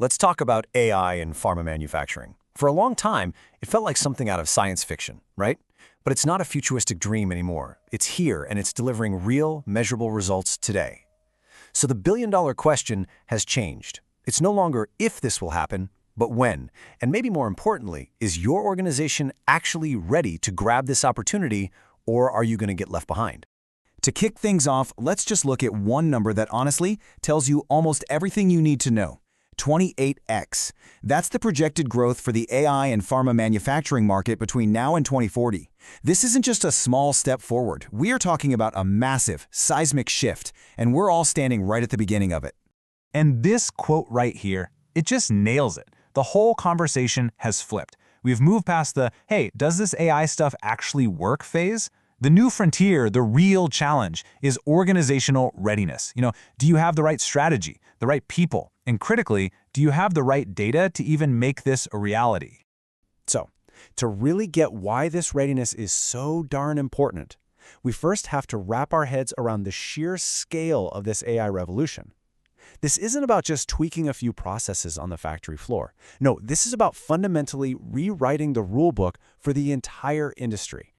let's talk about AI in pharma manufacturing. For a long time, it felt like something out of science fiction, right? But it's not a futuristic dream anymore. It's here, and it's delivering real, measurable results today. So the billion-dollar question has changed. It's no longer if this will happen, but when. And maybe more importantly, is your organization actually ready to grab this opportunity, or are you going to get left behind? To kick things off, let's just look at one number that honestly tells you almost everything you need to know. 28x. That's the projected growth for the AI and pharma manufacturing market between now and 2040. This isn't just a small step forward. We are talking about a massive, seismic shift, and we're all standing right at the beginning of it. And this quote right here, it just nails it. The whole conversation has flipped. We've moved past the, hey, does this AI stuff actually work phase? The new frontier, the real challenge, is organizational readiness. Do you have the right strategy, the right people, and critically, do you have the right data to even make this a reality? So, to really get why this readiness is so darn important, we first have to wrap our heads around the sheer scale of this AI revolution. This isn't about just tweaking a few processes on the factory floor. No, this is about fundamentally rewriting the rulebook for the entire industry.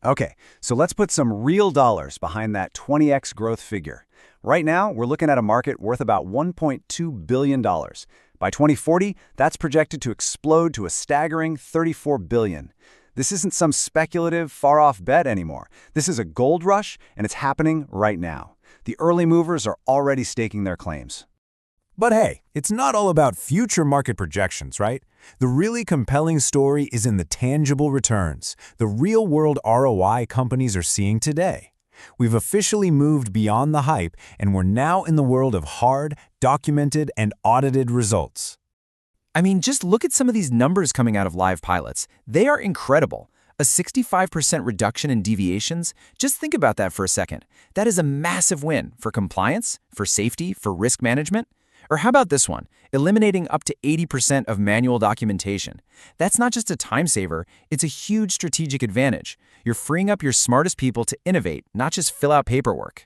Okay, so let's put some real dollars behind that 20x growth figure. Right now, we're looking at a market worth about $1.2 billion. By 2040, that's projected to explode to a staggering $34 billion. This isn't some speculative, far-off bet anymore. This is a gold rush, and it's happening right now. The early movers are already staking their claims. But hey, it's not all about future market projections, right? The really compelling story is in the tangible returns, the real-world ROI companies are seeing today. We've officially moved beyond the hype, and we're now in the world of hard, documented, and audited results. I mean, just look at some of these numbers coming out of live pilots. They are incredible. A 65% reduction in deviations? Just think about that for a second. That is a massive win for compliance, for safety, for risk management. Or how about this one, eliminating up to 80% of manual documentation? That's not just a time saver, it's a huge strategic advantage. You're freeing up your smartest people to innovate, not just fill out paperwork.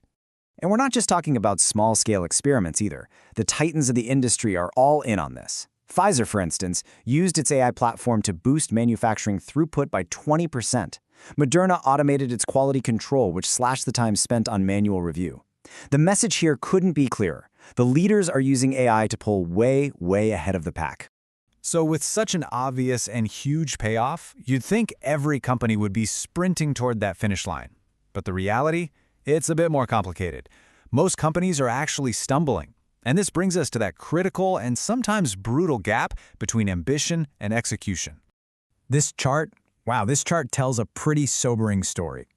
And we're not just talking about small-scale experiments either. The titans of the industry are all in on this. Pfizer, for instance, used its AI platform to boost manufacturing throughput by 20%. Moderna automated its quality control, which slashed the time spent on manual review. The message here couldn't be clearer. The leaders are using AI to pull way, way ahead of the pack. So with such an obvious and huge payoff, you'd think every company would be sprinting toward that finish line. But the reality? It's a bit more complicated. Most companies are actually stumbling. And this brings us to that critical and sometimes brutal gap between ambition and execution. This chart tells a pretty sobering story.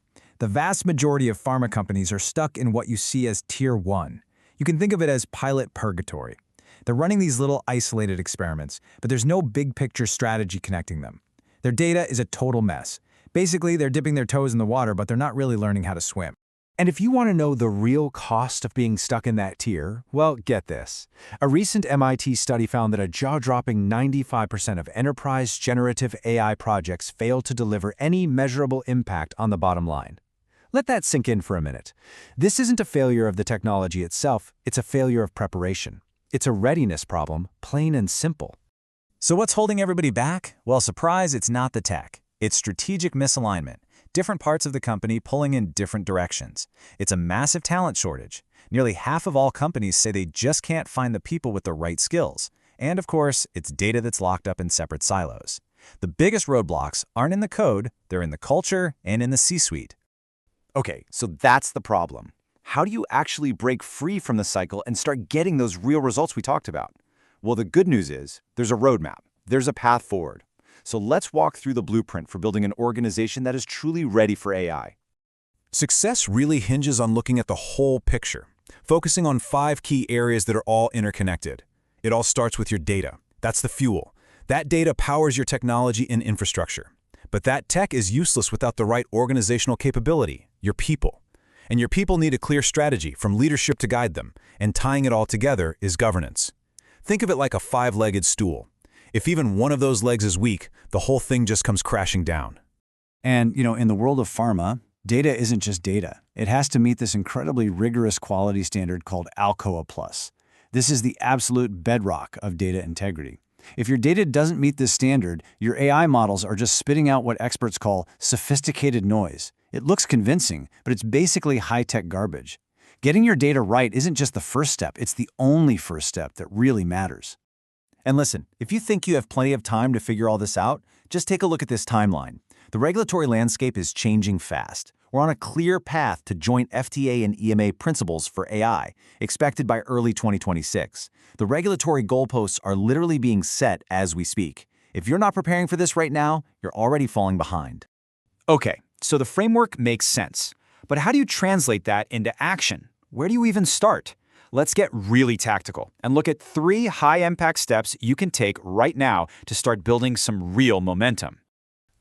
The vast majority of pharma companies are stuck in what you see as Tier 1. You can think of it as pilot purgatory. They're running these little isolated experiments, but there's no big picture strategy connecting them. Their data is a total mess. Basically, they're dipping their toes in the water, but they're not really learning how to swim. And if you want to know the real cost of being stuck in that tier, well, get this. A recent MIT study found that a jaw-dropping 95% of enterprise generative AI projects fail to deliver any measurable impact on the bottom line. Let that sink in for a minute. This isn't a failure of the technology itself, it's a failure of preparation. It's a readiness problem, plain and simple. So what's holding everybody back? Well, surprise, it's not the tech. It's strategic misalignment. Different parts of the company pulling in different directions. It's a massive talent shortage. Nearly half of all companies say they just can't find the people with the right skills. And of course, it's data that's locked up in separate silos. The biggest roadblocks aren't in the code, they're in the culture and in the C-suite. Okay, so that's the problem. How do you actually break free from the cycle and start getting those real results we talked about? Well, the good news is there's a roadmap. There's a path forward. So let's walk through the blueprint for building an organization that is truly ready for AI. Success really hinges on looking at the whole picture, focusing on 5 key areas that are all interconnected. It all starts with your data. That's the fuel. That data powers your technology and infrastructure. But that tech is useless without the right organizational capability, your people. And your people need a clear strategy from leadership to guide them, and tying it all together is governance. Think of it like a 5-legged stool. If even one of those legs is weak, the whole thing just comes crashing down. And, in the world of pharma, data isn't just data. It has to meet this incredibly rigorous quality standard called Alcoa Plus. This is the absolute bedrock of data integrity. If your data doesn't meet this standard, your AI models are just spitting out what experts call sophisticated noise. It looks convincing, but it's basically high-tech garbage. Getting your data right isn't just the first step, it's the only first step that really matters. And listen, if you think you have plenty of time to figure all this out, just take a look at this timeline. The regulatory landscape is changing fast. We're on a clear path to joint FDA and EMA principles for AI, expected by early 2026. The regulatory goalposts are literally being set as we speak. If you're not preparing for this right now, you're already falling behind. Okay, so the framework makes sense. But how do you translate that into action? Where do you even start? Let's get really tactical and look at 3 high-impact steps you can take right now to start building some real momentum.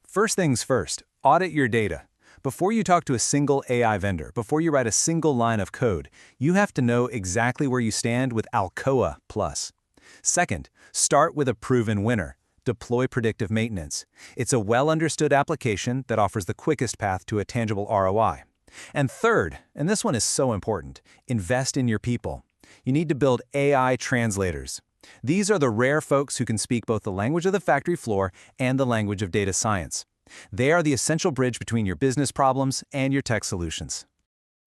First things first, audit your data. Before you talk to a single AI vendor, before you write a single line of code, you have to know exactly where you stand with Alcoa Plus. Second, start with a proven winner. Deploy predictive maintenance. It's a well-understood application that offers the quickest path to a tangible ROI. And third, and this one is so important, invest in your people. You need to build AI translators. These are the rare folks who can speak both the language of the factory floor and the language of data science. They are the essential bridge between your business problems and your tech solutions.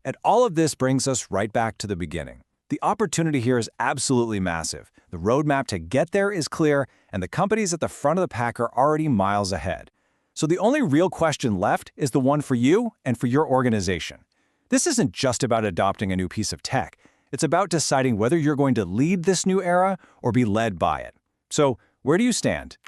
And all of this brings us right back to the beginning. The opportunity here is absolutely massive. The roadmap to get there is clear, and the companies at the front of the pack are already miles ahead. So the only real question left is the one for you and for your organization. This isn't just about adopting a new piece of tech. It's about deciding whether you're going to lead this new era or be led by it. So, where do you stand?